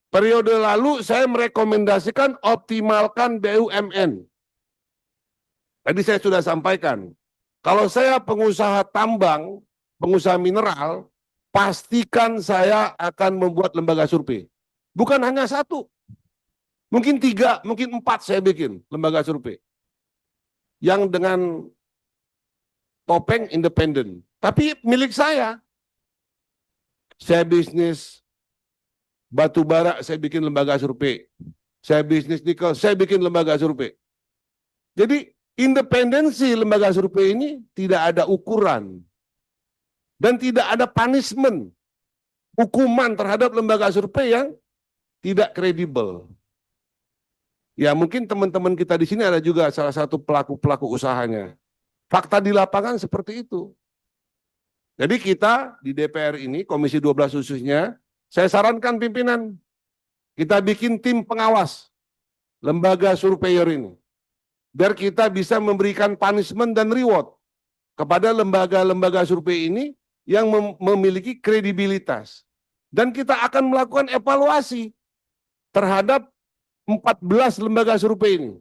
Periode lalu saya merekomendasikan optimalkan BUMN. Tadi saya sudah sampaikan, kalau saya pengusaha tambang, pengusaha mineral, pastikan saya akan membuat lembaga survei. Bukan hanya satu, mungkin 3, mungkin 4 saya bikin lembaga survei. Yang dengan topeng independen. Tapi milik saya bisnis batu bara, saya bikin lembaga survei. Saya bisnis nikel, saya bikin lembaga survei. Jadi independensi lembaga survei ini tidak ada ukuran. Dan tidak ada punishment, hukuman terhadap lembaga survei yang tidak kredibel. Ya mungkin teman-teman kita di sini ada juga salah satu pelaku-pelaku usahanya. Fakta di lapangan seperti itu. Jadi kita di DPR ini, Komisi 12 khususnya, saya sarankan pimpinan, kita bikin tim pengawas lembaga surveyor ini. Biar kita bisa memberikan punishment dan reward kepada lembaga-lembaga survei ini yang memiliki kredibilitas. Dan kita akan melakukan evaluasi terhadap 14 lembaga survei ini.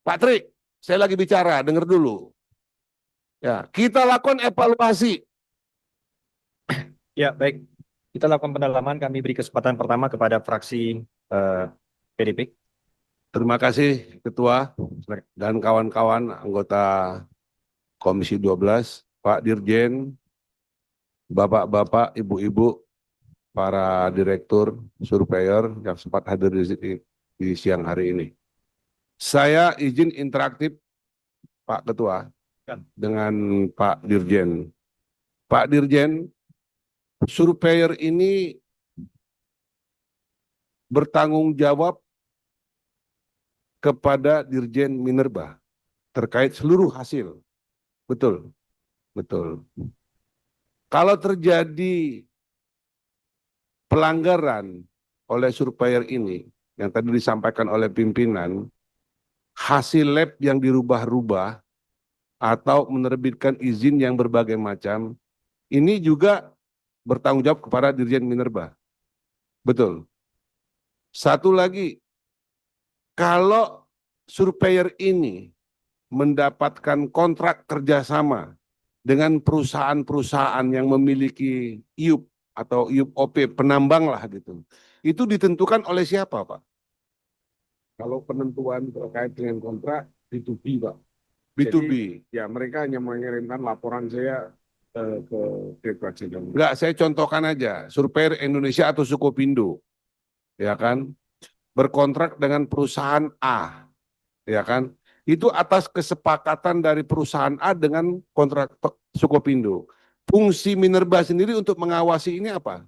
Pak Tri, saya lagi bicara, dengar dulu. Ya, kita lakukan evaluasi. Ya, baik. Kita lakukan pendalaman, kami beri kesempatan pertama kepada fraksi PDP. Terima kasih Ketua dan kawan-kawan anggota Komisi 12, Pak Dirjen, Bapak-bapak, Ibu-ibu, para direktur, surveyor yang sempat hadir di siang hari ini. Saya izin interaktif Pak Ketua dengan Pak Dirjen. Pak Dirjen, surveyor ini bertanggung jawab kepada Dirjen Minerba terkait seluruh hasil. Betul, betul. Kalau terjadi pelanggaran oleh surveyor ini, yang tadi disampaikan oleh pimpinan, hasil lab yang dirubah-rubah atau menerbitkan izin yang berbagai macam, ini juga bertanggung jawab kepada Dirjen Minerba. Betul. Satu lagi, kalau surveyor ini mendapatkan kontrak kerjasama dengan perusahaan-perusahaan yang memiliki IUP atau IUP OP, penambang lah gitu. Itu ditentukan oleh siapa, Pak? Kalau penentuan terkait dengan kontrak B2B, Pak. B2B. Jadi, ya mereka hanya mengirimkan laporan saya ke Direktorat Jenderal. Enggak, saya contohkan aja. Surveyor Indonesia atau Sukopindo, ya kan, berkontrak dengan perusahaan A, ya kan, itu atas kesepakatan dari perusahaan A dengan kontrak Sukopindo. Fungsi Minerba sendiri untuk mengawasi ini apa?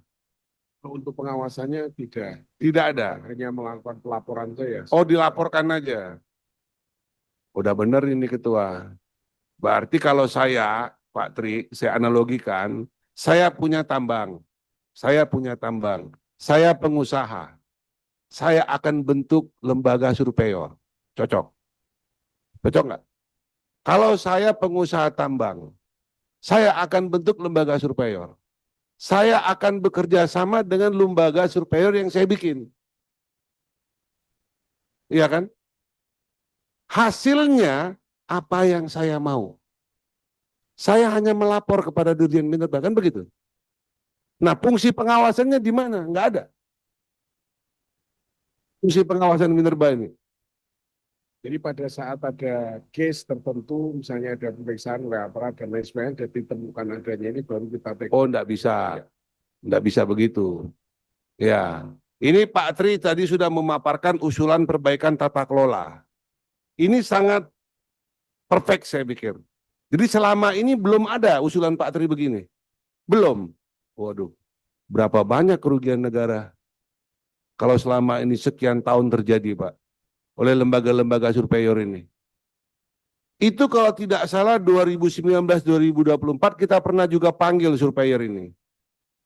Untuk pengawasannya Tidak ada. hanya melakukan pelaporan saja. Oh, dilaporkan aja. Udah benar ini Ketua. Berarti kalau saya, Pak Tri, saya analogikan, saya punya tambang, saya pengusaha, saya akan bentuk lembaga surveyor. Cocok? Cocok nggak? Kalau saya pengusaha tambang, saya akan bentuk lembaga surveyor. Saya akan bekerja sama dengan lembaga surveyor yang saya bikin. Iya kan? Hasilnya apa yang saya mau. Saya hanya melapor kepada Dirjen Minerba, kan begitu? Nah, fungsi pengawasannya di mana? Nggak ada. Fungsi pengawasan Minerba ini. Jadi pada saat ada case tertentu, misalnya ada pemeriksaan oleh aparat dan lain sebagainya, dan ditemukan adanya ini baru kita take. Oh, nggak bisa. Nggak bisa begitu. Ya, ini Pak Tri tadi sudah memaparkan usulan perbaikan tata kelola. Ini sangat perfect saya pikir. Jadi selama ini belum ada usulan Pak Tri begini. Belum. Waduh, berapa banyak kerugian negara kalau selama ini sekian tahun terjadi, Pak, oleh lembaga-lembaga surveyor ini. Itu kalau tidak salah 2019-2024 kita pernah juga panggil surveyor ini.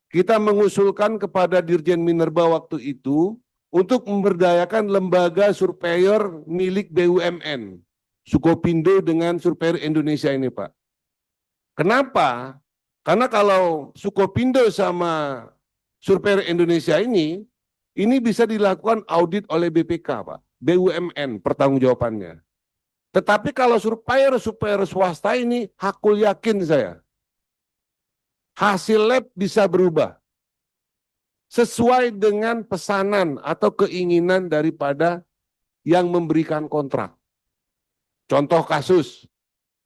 Kita mengusulkan kepada Dirjen Minerba waktu itu untuk memberdayakan lembaga surveyor milik BUMN, Sukopindo dengan Surveyor Indonesia ini, Pak. Kenapa? Karena kalau Sukopindo sama Surveyor Indonesia ini ini bisa dilakukan audit oleh BPK, Pak. BUMN pertanggungjawabannya. Tetapi kalau surveyor swasta ini, hakul yakin saya, hasil lab bisa berubah sesuai dengan pesanan atau keinginan daripada yang memberikan kontrak. Contoh kasus,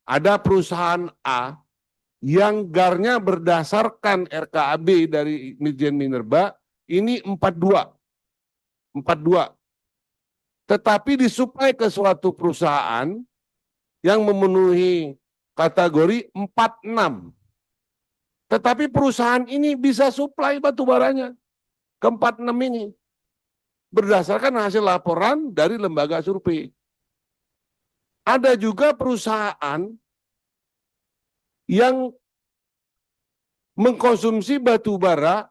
ada perusahaan A yang GAR-nya berdasarkan RKAB dari Dirjen Minerba ini 42. Tetapi disuplai ke suatu perusahaan yang memenuhi kategori 46. Tetapi perusahaan ini bisa suplai batu baranya ke 46 ini berdasarkan hasil laporan dari lembaga survei. Ada juga perusahaan yang mengkonsumsi batu bara,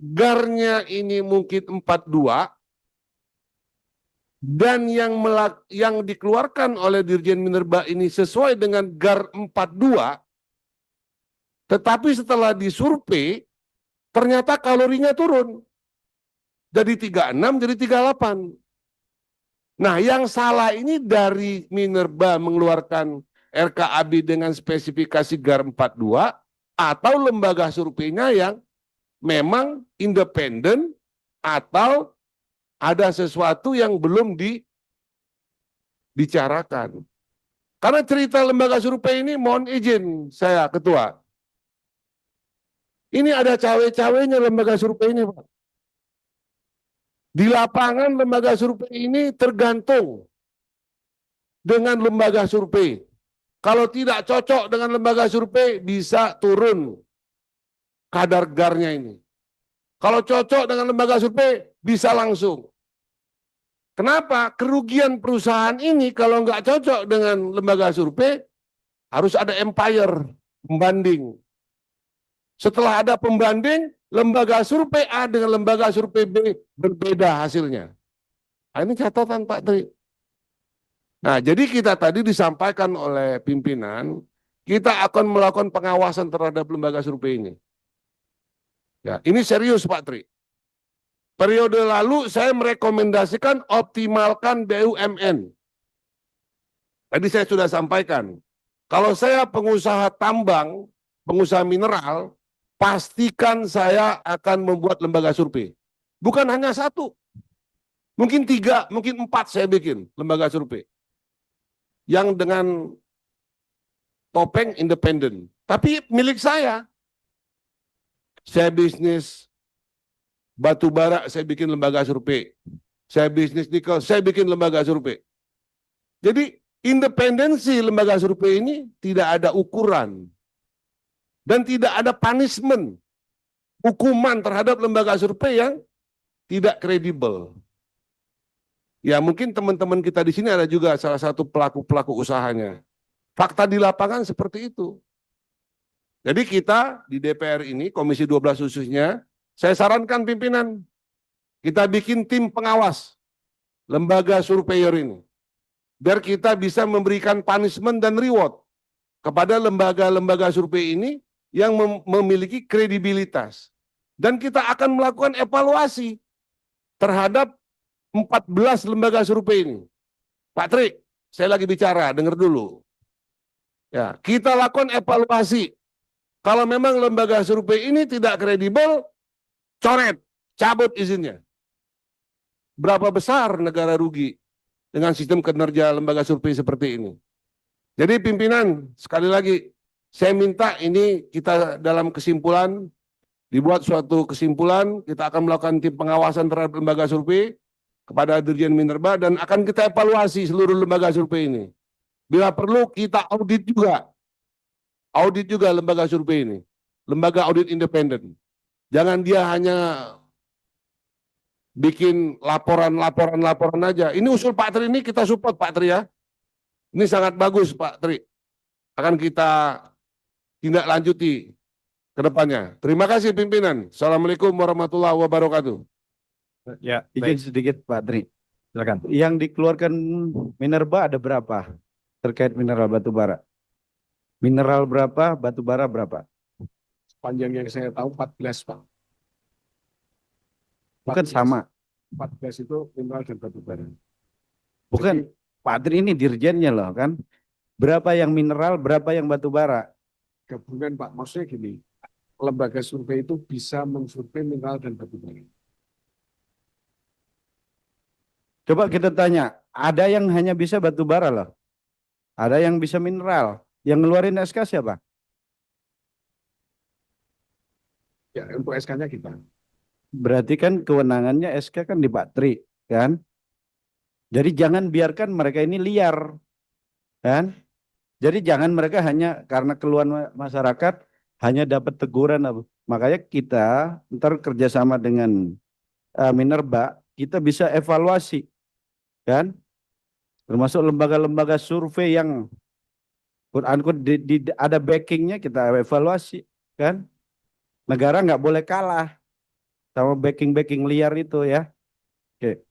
GAR-nya ini mungkin 42, dan yang dikeluarkan oleh Dirjen Minerba ini sesuai dengan GAR 42, tetapi setelah disurvei, ternyata kalorinya turun. Jadi 36 jadi 38. Nah, yang salah ini dari Minerba mengeluarkan RKAB dengan spesifikasi GAR 42 atau lembaga surveinya yang memang independen atau ada sesuatu yang belum dibicarakan. Karena cerita lembaga survei ini, mohon izin saya ketua. Ini ada cawe-cawenya lembaga survei ini, Pak. Di lapangan lembaga survei ini tergantung dengan lembaga survei. Kalau tidak cocok dengan lembaga survei, bisa turun kadar GAR-nya ini. Kalau cocok dengan lembaga survei, bisa langsung. Kenapa? Kerugian perusahaan ini kalau nggak cocok dengan lembaga survei, harus ada empire, pembanding. Setelah ada pembanding, lembaga survei A dengan lembaga survei B berbeda hasilnya. Nah, ini catatan Pak Tri. Nah, jadi kita tadi disampaikan oleh pimpinan, kita akan melakukan pengawasan terhadap lembaga survei ini. Ya, ini serius Pak Tri. Periode lalu saya merekomendasikan optimalkan BUMN. Tadi saya sudah sampaikan, kalau saya pengusaha tambang, pengusaha mineral, pastikan saya akan membuat lembaga survei. Bukan hanya satu, mungkin 3, mungkin 4 saya bikin lembaga survei. Yang dengan topeng independen. Tapi milik saya bisnis batu bara, saya bikin lembaga survei. Saya bisnis nikel, saya bikin lembaga survei. Jadi independensi lembaga survei ini tidak ada ukuran. Dan tidak ada punishment, hukuman terhadap lembaga survei yang tidak kredibel. Ya mungkin teman-teman kita di sini ada juga salah satu pelaku-pelaku usahanya. Fakta di lapangan seperti itu. Jadi kita di DPR ini, Komisi 12 khususnya, saya sarankan pimpinan, kita bikin tim pengawas lembaga surveyor ini. Biar kita bisa memberikan punishment dan reward kepada lembaga-lembaga survei ini yang memiliki kredibilitas. Dan kita akan melakukan evaluasi terhadap 14 lembaga survei ini. Pak Tri, saya lagi bicara, dengar dulu. Ya, kita lakukan evaluasi. Kalau memang lembaga survei ini tidak kredibel, coret, cabut izinnya. Berapa besar negara rugi dengan sistem kinerja lembaga survei seperti ini? Jadi pimpinan, sekali lagi, saya minta ini kita dalam kesimpulan, dibuat suatu kesimpulan, kita akan melakukan tim pengawasan terhadap lembaga survei kepada Dirjen Minerba dan akan kita evaluasi seluruh lembaga survei ini. Bila perlu kita audit juga lembaga survei ini, lembaga audit independen. Jangan dia hanya bikin laporan aja. Ini usul Pak Tri ini kita support Pak Tri ya. Ini sangat bagus Pak Tri. Akan kita tindak lanjuti ke depannya. Terima kasih pimpinan. Assalamualaikum warahmatullahi wabarakatuh. Ya, izin sedikit Pak Tri. Silakan. Yang dikeluarkan Minerba ada berapa terkait mineral batu bara? Mineral berapa, batu bara berapa? Sepanjang yang saya tahu 14 Pak. Bukan 14. sama. 14 itu mineral dan batu bara. Bukan, Pak Adri ini dirjennya loh kan. Berapa yang mineral, berapa yang batu bara? Gabungan Pak, maksudnya gini, lembaga survei itu bisa mensurvei mineral dan batu bara. Coba kita tanya, ada yang hanya bisa batu bara loh. Ada yang bisa mineral. Yang ngeluarin SK siapa? Ya, untuk SK-nya kita. Berarti kan kewenangannya SK kan di Pak Tri, kan? Jadi jangan biarkan mereka ini liar, kan? Jadi jangan mereka hanya karena keluhan masyarakat hanya dapat teguran. Makanya kita ntar kerjasama dengan Minerba, kita bisa evaluasi, kan? Termasuk lembaga-lembaga survei yang quote-unquote ada backingnya kita evaluasi, kan? Negara nggak boleh kalah sama backing-backing liar itu ya. Oke.